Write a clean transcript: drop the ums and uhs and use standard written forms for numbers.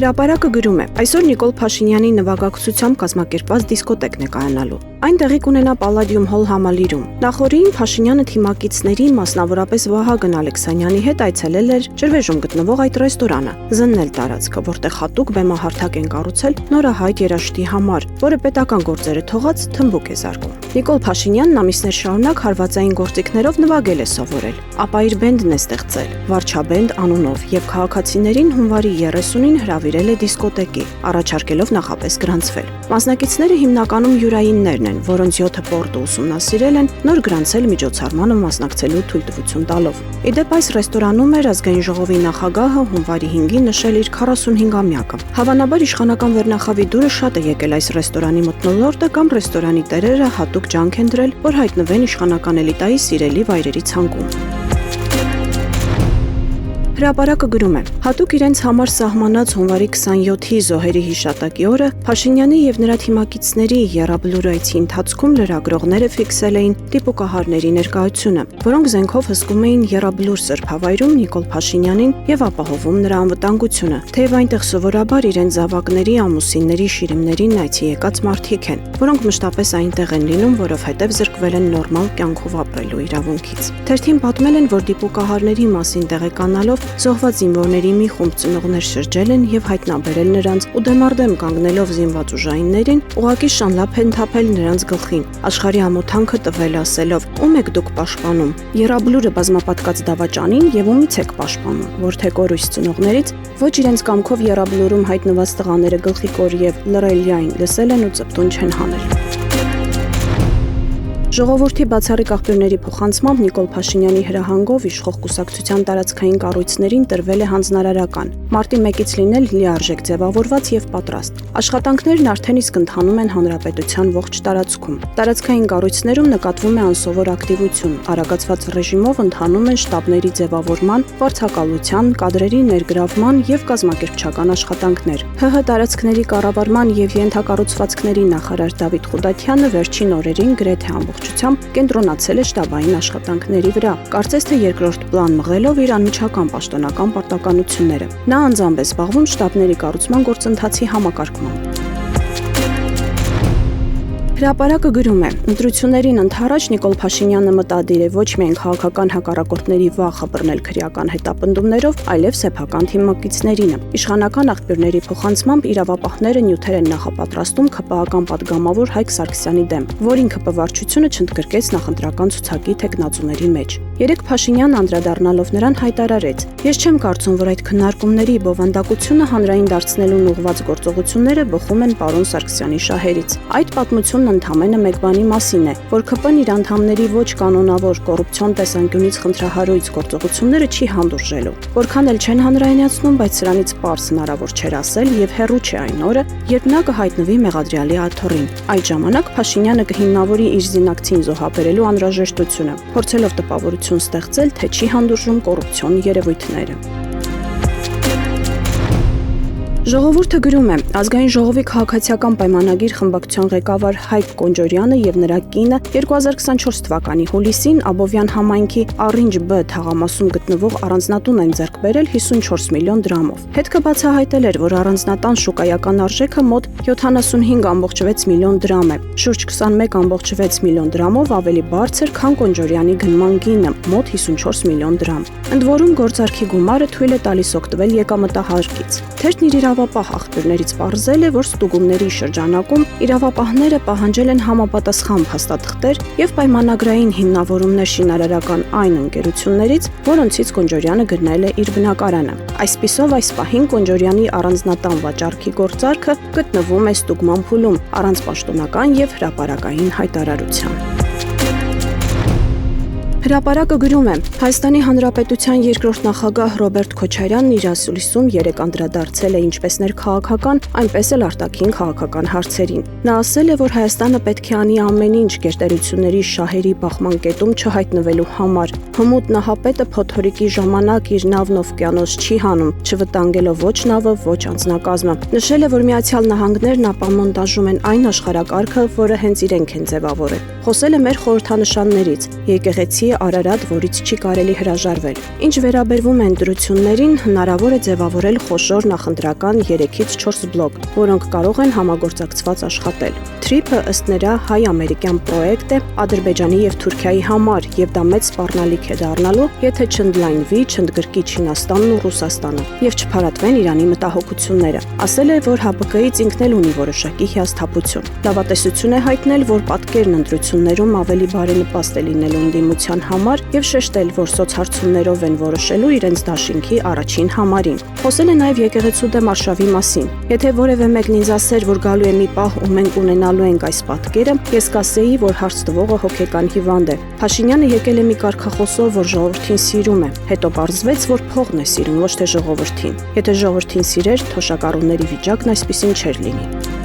Հրապարակը գրում է. այսօր Նիկոլ Փաշինյանի նվագակցությամբ կազմակերպված դիսկոտեկն է կայանալու։ Այն տեղի կունենա Պալադիում հոլ համալիրում։ Նախորդին Փաշինյանը թիմակիցների, մասնավորապես Վահագն Ալեքսանյանի հետ այցելել էր ջրվեժում գտնվող այդ ռեստորանը, զննել տարածքը, որտեղ հատուկ բեմահարթակ են կառուցել նորահայտ երաժշտի համար, որը պետական գործերը թողած թմբուկ է զարկում։ Նիկոլ Փաշինյանն ամիսներ շարունակ հարվածային գործիքներով նվագել է սովորել, ապա իր բենդն է ստեղծել, Վարչաբենդ անունով, եւ քաղաքացիներին հունվարի 30-ին հրավիրել է դիսկոտեկի, առաջարկելով նախապես գրանցվել։ Մասնակիցները հիմնականում յուրայիններն են, որոնց 7 պորտը ուսումնասիրել են, նոր գրանցել միջոցառմանը մասնակցելու թույլտվություն տալով։ Իդեպ այս ռեստորանում էր ազգային ժողովի նախագահը հունվարի 5-ին նշել իր 45-ամյակը։ Հավանաբար իշխանական վերնախավի դուրը շատ է եկել այս ռեստորանի մթնոլորտը կամ ռեստորանի տերերը հատուկ ջանք են դրել, որ հայտնվեն իշխանական էլիտայի սիրելի վայրերի ցանկում։ Հրապարակը գրում է. հատուկ իրենց համար սահմանած հունվարի 27-ի զոհերի հիշատակի օրը Փաշինյանի եւ նրա թիմակիցների եռաբլուրայցի ընթացքում լրագրողները ֆիքսել էին դիպուկահարների ներկայությունը, որոնք զենքով հսկում էին եռաբլուր սրբավայրում Նիկոլ Փաշինյանին եւ ապահովում նրա անվտանգությունը, թեև այնտեղ սովորաբար իրենց զավակների, ամուսինների, շիրիմներին այցի եկած մարդիկ են, որոնք մշտապես այնտեղ են լինում, որովհետեւ զրկվել են նորմալ կյանքով ապրելու իրավունքից։ Թերթին պատմել են, որ դիպուկահարների մասին տեղեկանալով զոհված զինվորների մի խումբ ծնողներ շրջել են եւ հայտնաբերել նրանց ու դեմարդեմ կանգնելով զինված ուժայիններին ուղակի շանլափ են թափել նրանց գլխին, աշխարհի ամոթանքը տվել ասելով. «Ում եք դուք պաշտպանում»։ Եռաբլուրը բազմապատկած դավաճանին եւ ումից եք պաշտպանում, որ թե կորույս ծնողներից, ոչ իրենց կամքով եռաբլուրում հայտնված տղաները գլխիկոր եւ լռելիային լսել են ու ծպտուն չեն հանել։ Ժողովրդի բացառիկ աղբյուրների փոխանցմամբ Նիկոլ Փաշինյանի հրահանգով իշխող կուսակցության տարածքային կառույցներին տրվել է հանձնարարական, մարտի 1-ից լինել լիարժեք ձևավորված եւ պատրաստ։ Աշխատանքներն արդեն իսկ ընթանում են հանրապետության ողջ տարածքում։ Տարածքային կառույցներում նկատվում է անսովոր ակտիվություն, արագացված ռեժիմով ընթանում են շտաբների ձևավորման, վարձակալության, կադրերի ներգրավման եւ կազմակերպչական աշխատանքներ։ ՀՀ տարածքների կառավարման եւ ենթակառուցվածքների նախարար Դավիթ Խուդատյանը վերջին օրերին գրեթե ամբողջությամբ կենտրոնացել է շտաբային աշխատանքների վրա, կարծես թե երկրորդ պլան մղելով իր անմիջական պաշտոնական պարտականությունները։ Նա անձամբ է զբաղվում շտաբների կառուցման գործընթացի համակարգմամբ։ Հրապարակը գրում է. ընտրություններին ընդառաջ Նիկոլ Փաշինյանը մտադիր է ոչ միայն քաղաքական հակառակորդների վախը բռնել քրեական հետապնդումներով, այլև սեփական թիմակիցներինը։ Իշխանական աղբյուրների փոխանցմամբ իրավապահները նյութեր են նախապատրաստում ՔՊԱ-ական պատգամավոր Հայկ Սարգսյանի դեմ, որին ՔՊ վարչությունը չընդգրկեց նախընտրական ցուցակի թեկնածուների մեջ։ Երեկ Փաշինյանն անդրադառնալով նրան հայտարարեց. «Ես չեմ կարծում, որ այդ քննարկումների բովանդակությունը հանրային դարձնելուն ուղղված գործողությունները բխում են պարոն Սարգսյանի շահերից։ Այդ պատմությունն ընդամենը մեկ բանի մասին է, որ ՔՊ-ն իր անդամների ոչ կանոնավոր կոռուպցիոն տեսանկյունից խնդրահարույց գործողությունները չի հանդուրժելու։ Որքան էլ չեն հանրայնացնում, բայց սրանից պարզ հնարավոր չէր ասել եւ հեռու չէ այն օրը, երբ նա կհայտնվի մեղադրյալի աթոռին։ Այդ ժամանակ Փաշինյանը կհիմնավորի իր զինակցին զոհաբերելու անհրաժեշտությունը, փորձելով տպավորություն ստեղծել, թե չի հանդուրժում կոռուպցիոն երևույթները»։ Ժողովուրդը գրում է. ազգային ժողովի քաղաքացիական պայմանագիր խմբակցության ղեկավար Հայկ Կոնջորյանը եւ նրա կինը 2024 թվականի հուլիսին Աբովյան համայնքի Առինջ Բ թաղամասում գտնվող առանձնատուն են ձեռք բերել 54 միլիոն դրամով։ Հետքը բացահայտել էր, որ առանձնատան շուկայական արժեքը մոտ 75.6 միլիոն դրամ է, շուրջ 21.6 միլիոն դրամով ավելի բարձր, քան Կոնջորյանի գնման գինը, մոտ 54 միլիոն դրամ։ Ընդ որում գործարքի գումարը թույլ է տալիս օգտվել եկամտահարկից։ Թերթն իր իրավապահ աղբյուրներից պարզել է, որ ստուգումների շրջանակում իրավապահները պահանջել են համապատասխան փաստաթղթեր եւ պայմանագրային հիմնավորումներ շինարարական այն ընկերություններից, որոնցից Կոնջորյանը գնել է իր բնակարանը։ Այսպիսով այս պահին Կոնջորյանի առանձնատան վաճառքի գործարքը գտնվում է ստուգման փուլում, առանց պաշտոնական եւ հրապարակային հայտարարության։ Հրապարակը գրում է. Հայաստանի Հանրապետության երկրորդ նախագահ Ռոբերտ Քոչարյանն իր ասուլիսում երեկ անդրադարձել է ինչպես ներքաղաքական, այնպես էլ արտաքին քաղաքական հարցերին։ Նա ասել է, որ Հայաստանը պետք է անի ամեն ինչ գերտերությունների շահերի բախման կետում չհայտնվելու համար։ Հմուտ նահապետը փոթորիկի ժամանակ իր նավն օվկիանոս չի հանում, չվտանգելով ոչ նավը, ոչ անձնակազմը։ Նշել է, որ Միացյալ Նահանգներն ապամոնտաժում են այն աշխարհակարգը, որը հենց իրենք են ձևավորել։ Խոսել է մեր խորհրդանշաններից՝ եկեղեցի, Արարատ, որից չի կարելի հրաժարվել։ Ինչ վերաբերվում է ընտրություններին, հնարավոր է ձևավորել խոշոր նախընտրական 3-ից 4 բլոկ, որոնք կարող են համագործակցված աշխատել։ TRIP-ը ըստ նրա հայ-ամերիկյան պրոյեկտ է Ադրբեջանի եւ Թուրքիայի համար եւ դա մեծ սպառնալիք է դառնալու, եթե չընդլայնվի, չընդգրկի Չինաստանն ու Ռուսաստանը եւ չփարատվեն Իրանի մտահոգությունները։ Ասել է, որ ՀԱՊԿ-ից ինքն էլ ունի որոշակի հիասթափություն։ Լավատեսություն է հայտնել, որ պատկերն ընտրություններում ավելի բարենպաստ է լինելու ընդդիմության համար եւ շեշտել, որ սոցհարցումներով են որոշելու իրենց դաշինքի առաջին համարին։ Խոսել է նաեւ եկեղեցու դեմ արշավի մասին։ Եթե որևէ մեկն ինձ ասեր, որ գալու է մի պահ ու մենք ունենալու ենք այս պատկերը, ես կասեի, որ հարց տվողը հոգեկան հիվանդ է։ Փաշինյանը եկել է մի կարգախոսով, որ ժողովրդին սիրում է, հետո պարզվեց, որ փողն է սիրում, ոչ թե ժողովրդին։ Եթե ժողովրդին սիրեր, թոշակառուների վիճակն այսպիսին չէր լինի։